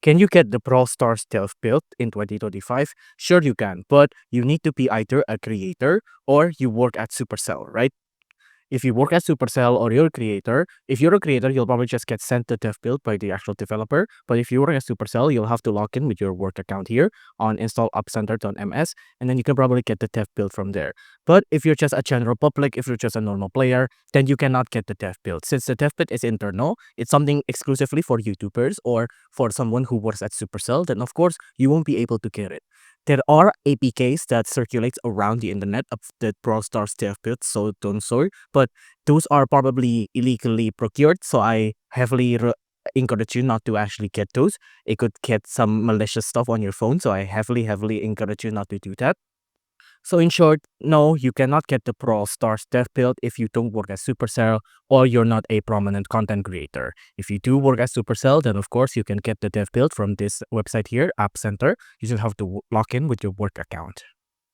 Can you get the Brawl Stars stealth build in 2025? Sure you can, but you need to be either a creator or you work at Supercell, right? If you work at Supercell or you're a creator, if you're a creator, you'll probably just get sent the dev build by the actual developer. But if you work at Supercell, you'll have to log in with your work account here on install.appcenter.ms, and then you can probably get the dev build from there. But if you're just a general public, if you're just a normal player, then you cannot get the dev build. Since the dev build is internal, it's something exclusively for YouTubers or for someone who works at Supercell, then of course you won't be able to get it. There are APKs that circulates around the internet of the Brawl Stars dev build, so don't sorry, but those are probably illegally procured. So I heavily encourage you not to actually get those. It could get some malicious stuff on your phone. So I heavily encourage you not to do that. So in short, no, you cannot get the Brawl Stars dev build if you don't work at Supercell or you're not a prominent content creator. If you do work at Supercell, then of course you can get the dev build from this website here, App Center. You just have to log in with your work account.